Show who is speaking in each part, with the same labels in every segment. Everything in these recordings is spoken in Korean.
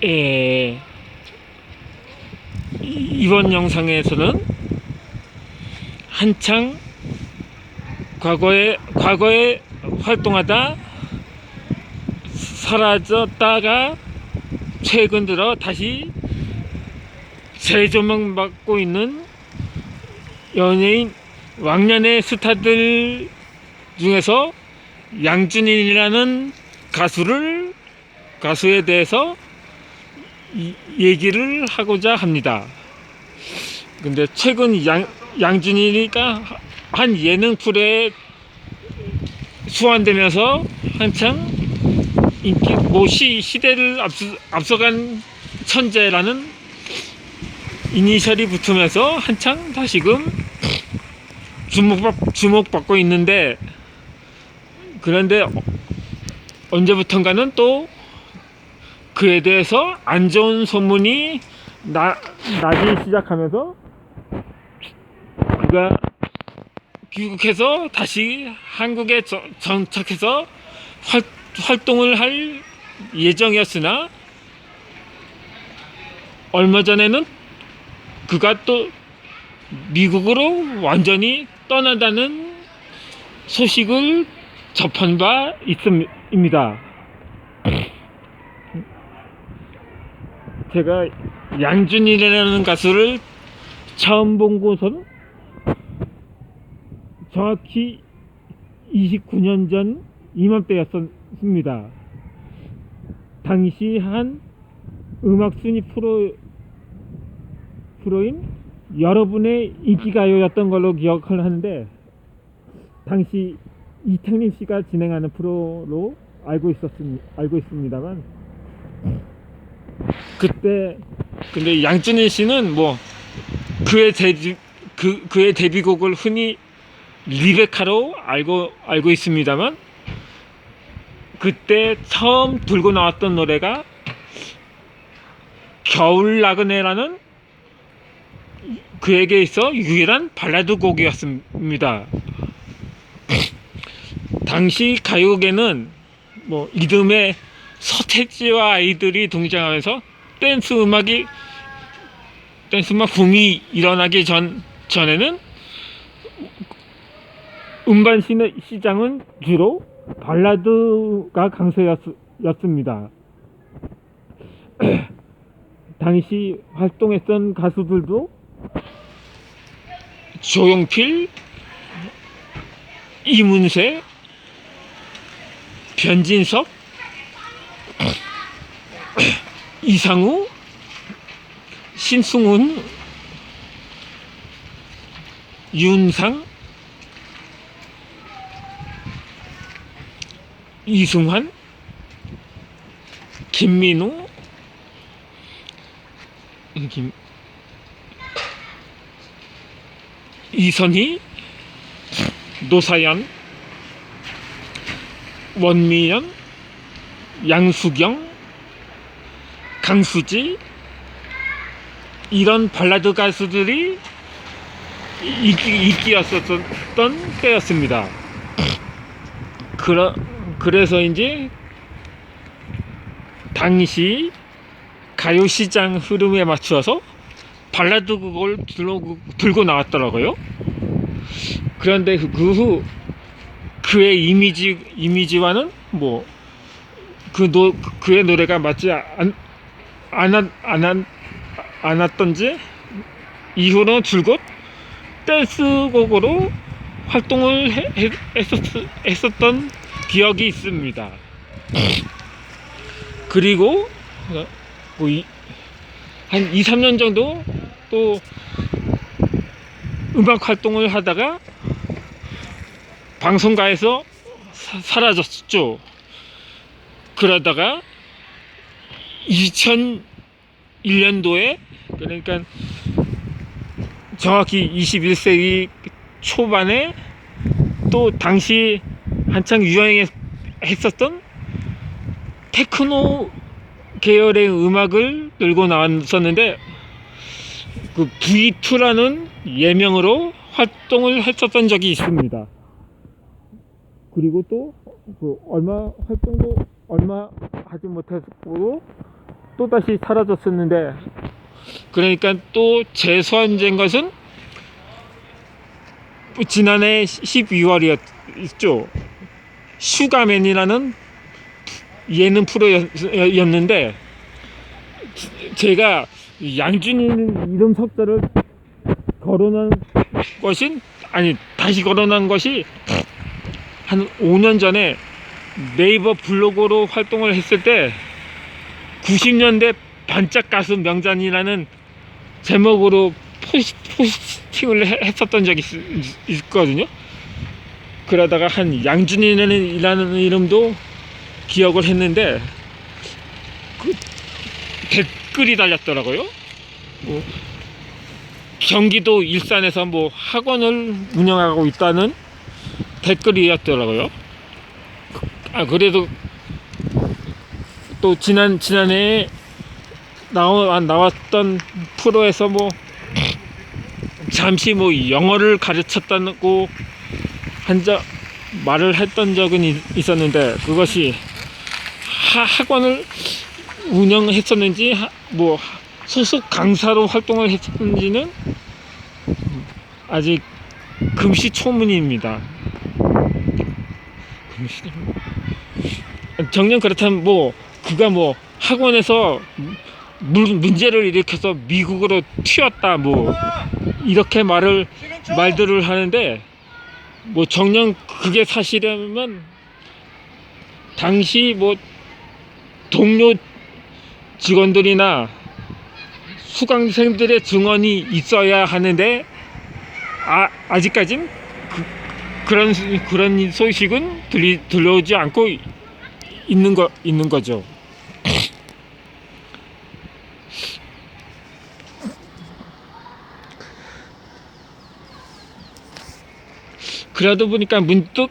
Speaker 1: 예, 이번 영상에서는 한창 과거에 활동하다 사라졌다가 최근 들어 다시 재조명받고 있는 연예인 왕년의 스타들 중에서 양준일이라는 가수에 대해서 얘기를 하고자 합니다. 근데 최근 양준일이가 한 예능 프로에 수환되면서 한창 인기, 시대를 앞서간 천재라는 이니셜이 붙으면서 한창 다시금 주목받고 있는데, 그런데 언제부턴가는 또 그에 대해서 안 좋은 소문이 나기 시작하면서 그가 귀국해서 다시 한국에 정착해서 활동을 할 예정이었으나, 얼마 전에는 그가 또 미국으로 완전히 떠난다는 소식을 접한 바 있습니다. 제가 양준일이라는 가수를 처음 본 곳은 정확히 29년 전 이맘때였습니다. 당시 한 음악순위 프로인 여러분의 인기가요였던 걸로 기억을 하는데, 당시 이택림 씨가 진행하는 프로로 알고 있습니다만, 그때 근데 양준일 씨는 뭐 그의 데뷔곡을 흔히 리베카로 알고 있습니다만, 그때 처음 들고 나왔던 노래가 겨울 나그네라는 그에게 있어 유일한 발라드 곡이었습니다. 당시 가요계는 뭐 이듬해 서태지와 아이들이 등장하면서 댄스 음악 붐이 일어나기 전에는 음반 시장은 주로 발라드가 강세였습니다. 당시 활동했던 가수들도 조용필, 이문세, 변진섭, 이상우, 신승훈, 윤상, 이승환, 김민우, 이선희, 노사연, 원미연, 양수경, 강수지, 이런 발라드 가수들이 인기였었던 때였습니다. 그래서인지 당시 가요시장 흐름에 맞추어서 발라드 곡을 들고 나왔더라고요. 그런데 그 후 그의 이미지와는 뭐 그의 노래가 맞지 않았던지 이후로 줄곧 댄스곡으로 활동을 했었던 기억이 있습니다. 그리고 한 2-3년 정도 또 음악 활동을 하다가 방송가에서 사라졌죠. 그러다가 2001년도에, 그러니까 정확히 21세기 초반에 또 당시 한창 유행했었던 테크노 계열의 음악을 들고 나왔었는데, 그 V2라는 예명으로 활동을 했었던 적이 있습니다. 그리고 또 얼마 활동도 얼마 하지 못했고 또다시 사라졌었는데, 그러니까 또 재소환된 것은 지난해 12월이었죠. 슈가맨이라는 예능 프로였는데, 제가 양준일 이름 석자를 거론한 것은, 아니 다시 거론한 것이 한 5년 전에 네이버 블로그로 활동을 했을 때 90년대 반짝 가수 명잔이라는 제목으로 포스팅을 했었던 적이 있거든요. 그러다가 한 양준일이라는 이름도 기억을 했는데, 그 댓글이 달렸더라고요. 뭐 경기도 일산에서 뭐 학원을 운영하고 있다는 댓글이었더라고요. 그래도 또 지난해에 나왔던 프로에서 뭐 잠시 뭐 영어를 가르쳤다고 말을 했던 적은 있었는데, 그것이 학원을 운영했었는지 뭐 소속 강사로 활동을 했었는지는 아직 금시초문입니다. 정녕 그렇다면 뭐 그가 뭐 학원에서 문제를 일으켜서 미국으로 튀었다 뭐 이렇게 말들을 하는데, 뭐 정녕 그게 사실이라면 당시 뭐 동료 직원들이나 수강생들의 증언이 있어야 하는데, 아직까진 그런 소식은 들려오지 않고 있는 거죠. 그러다 보니까 문득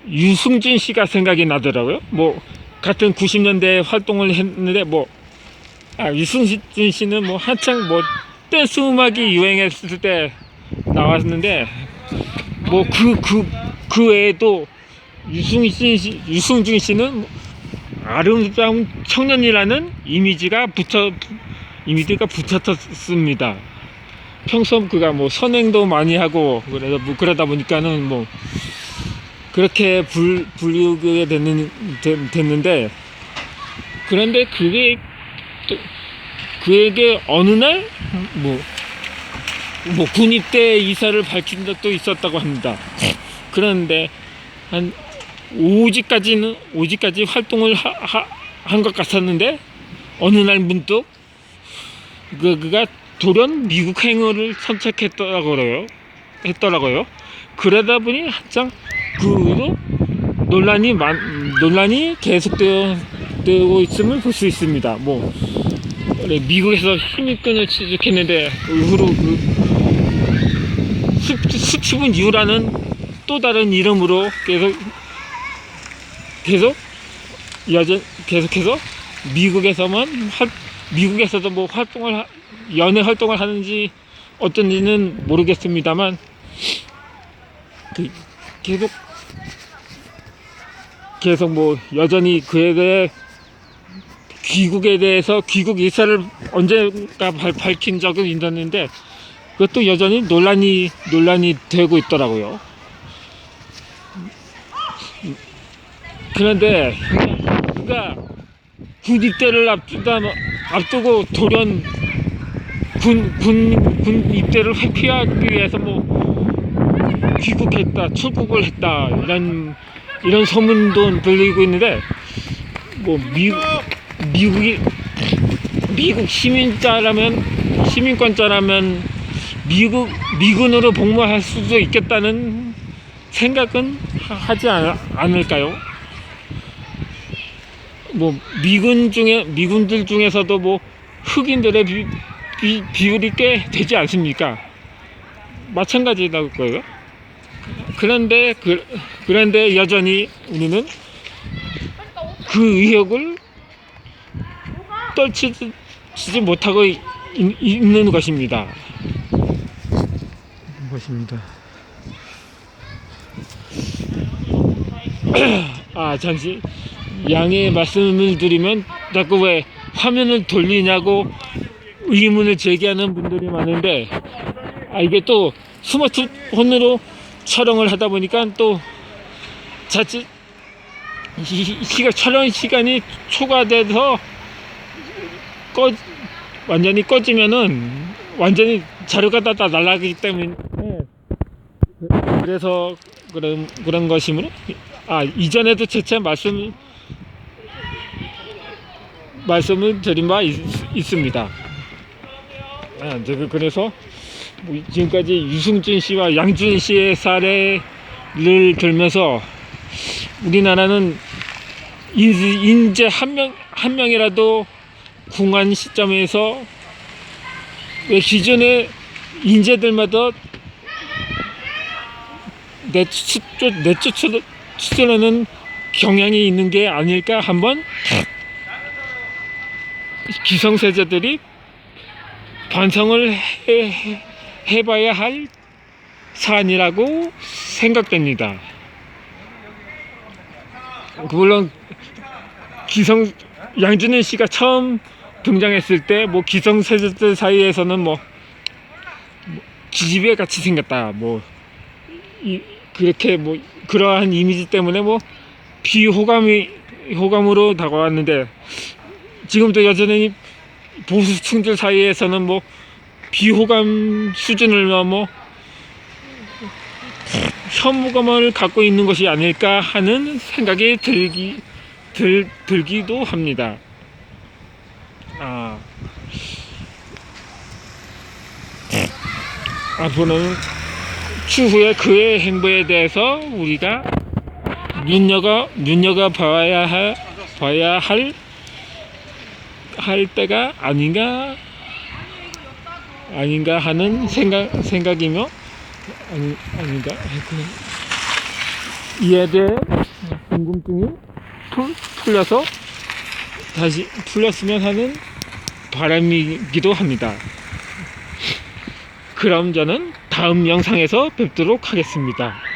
Speaker 1: 유승준 씨가 생각이 나더라고요. 뭐 같은 90년대에 활동을 했는데, 뭐 유승준 씨는 뭐 한창 뭐 댄스 음악이 유행했을 때 나왔는데, 뭐 그 외에도 유승준 씨는 아름다운 청년이라는 이미지가 붙었습니다. 평소 그가 뭐 선행도 많이 하고 그러다 보니까는 뭐 그렇게 불리우게 됐는데, 그런데 그에게 어느 날 뭐 군입대 이사를 밝힌 적도 있었다고 합니다. 그런데 한 5지까지 활동을 한 것 같았는데, 어느 날 문득 그가 돌연 미국 행어를 선택했더라고요. 그러다 보니 한창 그 논란이 계속되고 있음을 볼 수 있습니다. 뭐 미국에서 힘입근을 취직했는데, 이후로 스티븐 유라는 또 다른 이름으로 계속해서 미국에서도 뭐 연애 활동을 하는지 어떤지는 모르겠습니다만, 계속 뭐 여전히 그에 대해 귀국에 대해서 귀국 일사를 언젠가 밝힌 적은 있었는데, 그것도 여전히 논란이 되고 있더라고요. 그런데 그가 군 입대를 앞두고 돌연 군 입대를 회피하기 위해서 뭐 귀국했다, 출국을 했다, 이런 소문도 들리고 있는데, 뭐 미국 시민권자라면 미군으로 복무할 수도 있겠다는 생각은 하지 않을까요? 뭐 미군들 중에서도 뭐 흑인들의 비율이 꽤 되지 않습니까? 마찬가지라고 거예요. 그런데 여전히 우리는 그 의혹을 떨치지 못하고 있는 것입니다. 잠시 양해 말씀을 드리면, 자꾸 왜 화면을 돌리냐고 의문을 제기하는 분들이 많은데, 이게 또 스마트폰으로 촬영을 하다 보니까 또 자칫 촬영 시간이 초과돼서 완전히 꺼지면은 완전히 자료가 다 날아가기 때문에, 그래서 그런 것이므로, 이전에도 재차 말씀을 드린 바 있습니다. 그래서 지금까지 유승준 씨와 양준 씨의 사례를 들면서 우리나라는 인재 한 명이라도 궁한 시점에서 기존의 인재들마다 내쫓으려는 경향이 있는 게 아닐까, 한번 기성세대들이 반성을 해봐야 할 사안이라고 생각됩니다. 물론 양준일 씨가 처음 등장했을 때 기성세대들 사이에서는 기집애 같이 생겼다, 그렇게 그러한 이미지 때문에 비호감으로 다가왔는데, 지금도 여전히 보수층들 사이에서는 비호감 수준을 넘어 혐오감을 갖고 있는 것이 아닐까 하는 생각이 들기도 합니다. 앞으로는 추후에 그의 행보에 대해서 우리가 눈여겨봐야 할 때가 아닌가 하는 생각이며, 아닌가, 이에 대해 궁금증이 풀렸으면 하는 바람이기도 합니다. 그럼 저는 다음 영상에서 뵙도록 하겠습니다.